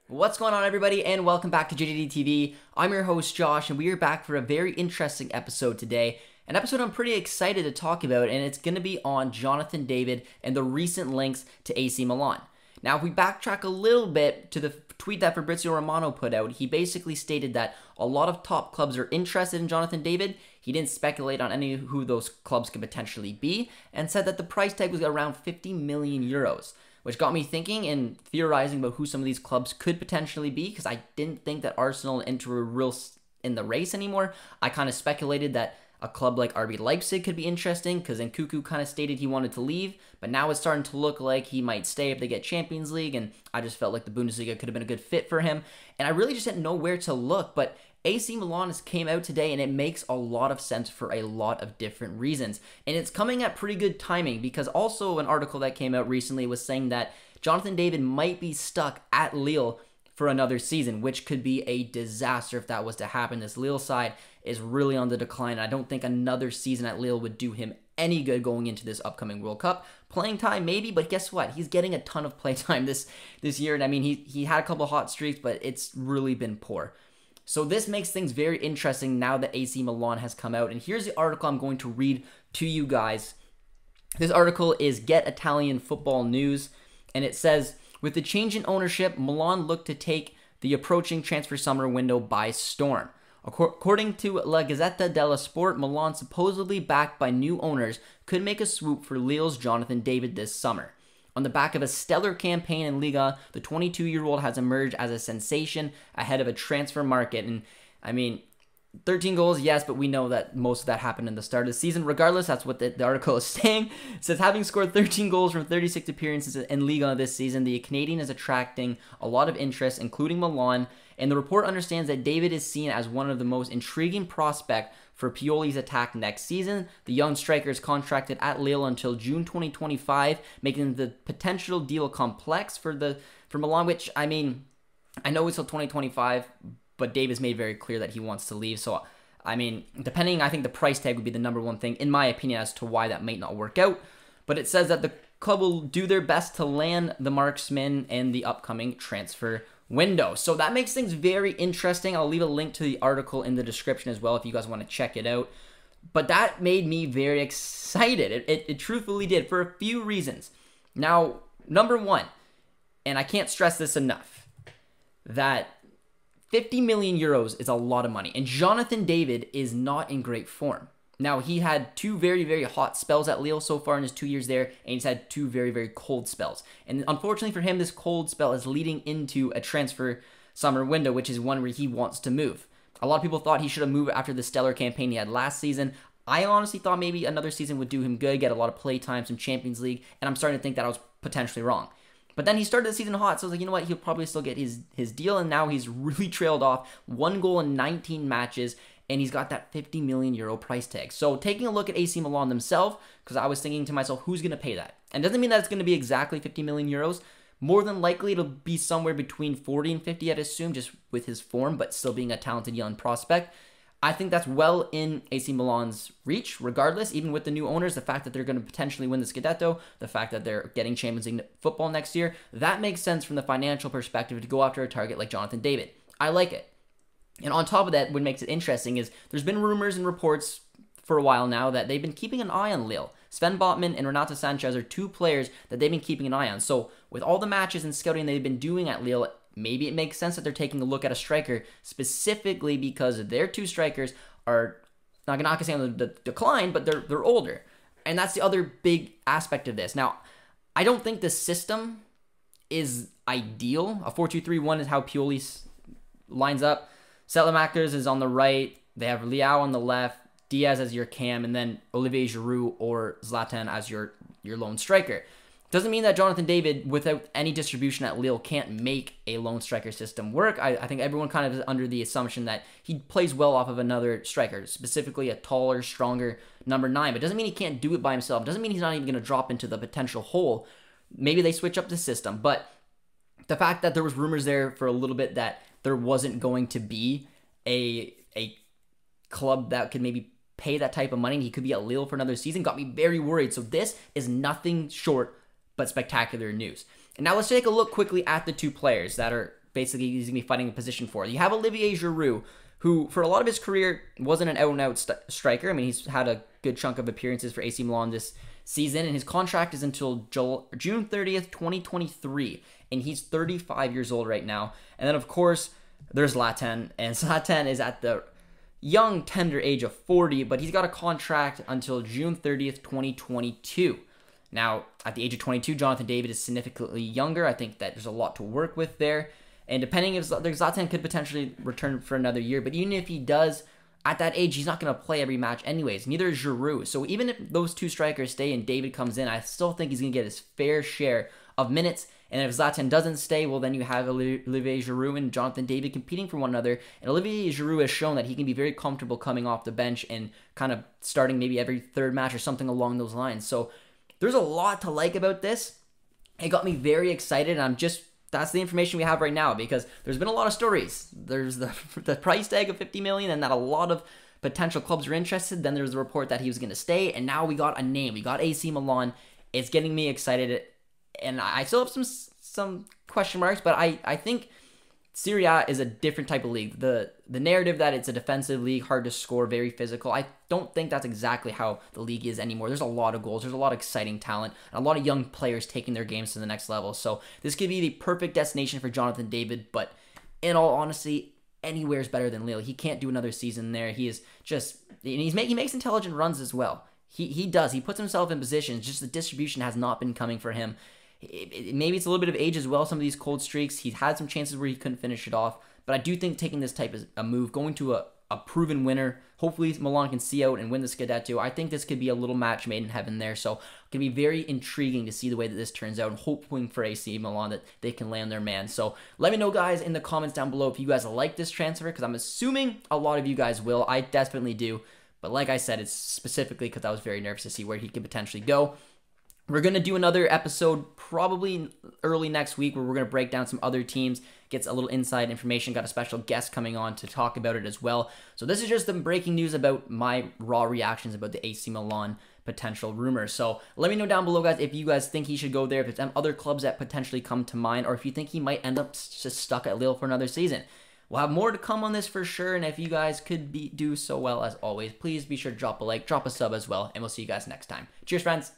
What's going on, everybody, and welcome back to JJD TV. I'm your host, Josh, and we are back for a very interesting episode today. An episode I'm pretty excited to talk about, and it's going to be on Jonathan David and the recent links to AC Milan. Now, if we backtrack a little bit to the tweet that Fabrizio Romano put out, he basically stated that a lot of top clubs are interested in Jonathan David. He didn't speculate on any who those clubs could potentially be, and said that the price tag was around 50 million euros. Which got me thinking and theorizing about who some of these clubs could potentially be, because I didn't think that Arsenal and Inter were real in the race anymore. I kind of speculated that a club like RB Leipzig could be interesting, because Nkunku kind of stated he wanted to leave, but now it's starting to look like he might stay if they get Champions League, and I just felt like the Bundesliga could have been a good fit for him, and I really just didn't know where to look, but AC Milan came out today, and it makes a lot of sense for a lot of different reasons. And it's coming at pretty good timing, because also an article that came out recently was saying that Jonathan David might be stuck at Lille for another season, which could be a disaster if that was to happen. This Lille side is really on the decline. I don't think another season at Lille would do him any good going into this upcoming World Cup. Playing time, maybe, but guess what? He's getting a ton of play time this year. And I mean, he had a couple of hot streaks, but it's really been poor. So this makes things very interesting now that AC Milan has come out. And here's the article I'm going to read to you guys. This article is Get Italian Football News. And it says, with the change in ownership, Milan looked to take the approaching transfer summer window by storm. According to La Gazzetta dello Sport, Milan, supposedly backed by new owners, could make a swoop for Lille's Jonathan David this summer. On the back of a stellar campaign in Liga, the 22-year-old has emerged as a sensation ahead of a transfer market. And, I mean, 13 goals, yes, but we know that most of that happened in the start of the season. Regardless, that's what the article is saying. It says, having scored 13 goals from 36 appearances in Liga this season, the Canadian is attracting a lot of interest, including Milan. And the report understands that David is seen as one of the most intriguing prospects for Pioli's attack next season. The young striker is contracted at Lille until June 2025, making the potential deal complex for Milan, which, I mean, I know it's till 2025, but David's made very clear that he wants to leave. So, I mean, I think the price tag would be the number one thing, in my opinion, as to why that might not work out. But it says that the club will do their best to land the marksman in the upcoming transfer window. So that makes things very interesting. I'll leave a link to the article in the description as well if you guys want to check it out. But that made me very excited. It truthfully did, for a few reasons. Now, number one, and I can't stress this enough, that 50 million euros is a lot of money. And Jonathan David is not in great form. Now, he had two very, very hot spells at Lille so far in his 2 years there, and he's had two very, very cold spells. And unfortunately for him, this cold spell is leading into a transfer summer window, which is one where he wants to move. A lot of people thought he should have moved after the stellar campaign he had last season. I honestly thought maybe another season would do him good, get a lot of play time, some Champions League, and I'm starting to think that I was potentially wrong. But then he started the season hot, so I was like, you know what, he'll probably still get his deal, and now he's really trailed off. 1 goal in 19 matches, and he's got that 50 million euro price tag. So taking a look at AC Milan themselves, because I was thinking to myself, who's going to pay that? And it doesn't mean that it's going to be exactly 50 million euros. More than likely, it'll be somewhere between 40 and 50, I'd assume, just with his form, but still being a talented young prospect. I think that's well in AC Milan's reach, regardless, even with the new owners, the fact that they're going to potentially win the Scudetto, the fact that they're getting Champions League football next year, that makes sense from the financial perspective to go after a target like Jonathan David. I like it. And on top of that, what makes it interesting is there's been rumors and reports for a while now that they've been keeping an eye on Lille. Sven Botman and Renato Sanchez are two players that they've been keeping an eye on. So with all the matches and scouting they've been doing at Lille, maybe it makes sense that they're taking a look at a striker, specifically because their two strikers are, not going to say on the decline, but they're older. And that's the other big aspect of this. Now, I don't think the system is ideal. A 4-2-3-1 is how Pioli lines up. Selemakers is on the right. They have Leao on the left, Diaz as your cam, and then Olivier Giroud or Zlatan as your lone striker. Doesn't mean that Jonathan David, without any distribution at Lille, can't make a lone striker system work. I think everyone kind of is under the assumption that he plays well off of another striker, specifically a taller, stronger number 9. But it doesn't mean he can't do it by himself. It doesn't mean he's not even going to drop into the potential hole. Maybe they switch up the system. But the fact that there was rumors there for a little bit that there wasn't going to be a club that could maybe pay that type of money and he could be at Lille for another season got me very worried. So this is nothing short but spectacular news. And now let's take a look quickly at the two players that are basically he's going to be fighting a position for. You have Olivier Giroud, who for a lot of his career wasn't an out-and-out striker. I mean, he's had a good chunk of appearances for AC Milan this season, and his contract is until June 30th, 2023, and he's 35 years old right now. And then, of course, there's Zlatan, and Zlatan is at the young, tender age of 40, but he's got a contract until June 30th, 2022. Now, at the age of 22, Jonathan David is significantly younger. I think that there's a lot to work with there. And depending if Zlatan could potentially return for another year, but even if he does, at that age, he's not going to play every match anyways. Neither is Giroud. So even if those two strikers stay and David comes in, I still think he's going to get his fair share of minutes. And if Zlatan doesn't stay, well, then you have Olivier Giroud and Jonathan David competing for one another. And Olivier Giroud has shown that he can be very comfortable coming off the bench and kind of starting maybe every third match or something along those lines. So there's a lot to like about this. It got me very excited, and that's the information we have right now, because there's been a lot of stories. There's the price tag of $50 million and that a lot of potential clubs are interested. Then there's the report that he was going to stay, and now we got a name. We got AC Milan. It's getting me excited, and I still have some question marks, but I think Serie A is a different type of league. The narrative that it's a defensive league, hard to score, very physical, I don't think that's exactly how the league is anymore. There's a lot of goals, there's a lot of exciting talent, and a lot of young players taking their games to the next level. So this could be the perfect destination for Jonathan David, but in all honesty, anywhere is better than Lille. He can't do another season there. He is just, and he makes intelligent runs as well. He does. He puts himself in positions, just the distribution has not been coming for him. Maybe it's a little bit of age as well, some of these cold streaks. He's had some chances where he couldn't finish it off, but I do think taking this type of a move, going to a proven winner, hopefully Milan can see out and win the Scudetto. I think this could be a little match made in heaven there, so it can be very intriguing to see the way that this turns out, and hoping for AC Milan that they can land their man. So let me know, guys, in the comments down below if you guys like this transfer, because I'm assuming a lot of you guys will. I definitely do, but like I said, it's specifically because I was very nervous to see where he could potentially go. We're going to do another episode probably early next week where we're going to break down some other teams, get a little inside information, got a special guest coming on to talk about it as well. So this is just the breaking news about my raw reactions about the AC Milan potential rumors. So let me know down below, guys, if you guys think he should go there, if there's other clubs that potentially come to mind, or if you think he might end up just stuck at Lille for another season. We'll have more to come on this for sure, and if you guys could do so well as always, please be sure to drop a like, drop a sub as well, and we'll see you guys next time. Cheers, friends!